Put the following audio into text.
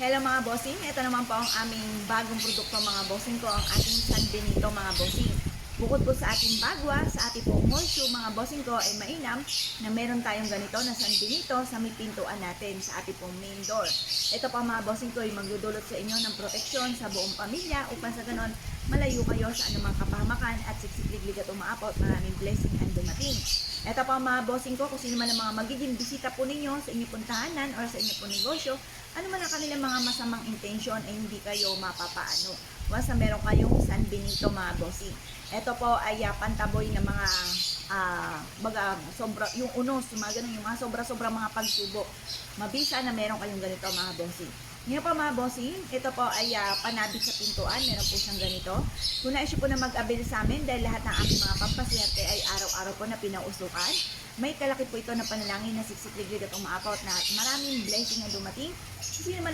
Hello mga bossing, ito naman po ang aming bagong produkto mga bossing ko, ang ating San Benito mga bossing. Bukod po sa ating bagwa, sa ating pong horseshoe mga bossing ko ay mainam na meron tayong ganito na San Benito sa may pintuan natin sa ating pong main door. Ito po mga bossing ko ay magdudulot sa inyo ng proteksyon sa buong pamilya upang sa ganon malayo kayo sa anumang kapahamakan at siksik-liglig at umaapot, maraming blessing ang dumating. Ito po mga bossing ko, kung sino man ang mga magiging bisita po ninyo sa inyong puntahanan o sa inyong pong negosyo, ano man ang kanilang mga masamang intention ay hindi kayo mapapaano. Basta meron kayong San Benito mga bossing. Ito po ay pantaboy na mga sobra, yung unos, yung mga ganun, yung mga sobra-sobra mga pagsubok. Mabisa na meron kayong ganito mga bossing. Ngayon po mga bossing, ito po ay panabit sa pintuan. Meron po siyang ganito. Kung nais po na mag-avail sa amin dahil lahat ng aming mga pampaswerte ay araw-araw po na pinausukan, may kalaki po ito na panalangin na siksik-liglig at umaapot na maraming blessing na dumating. Kasi naman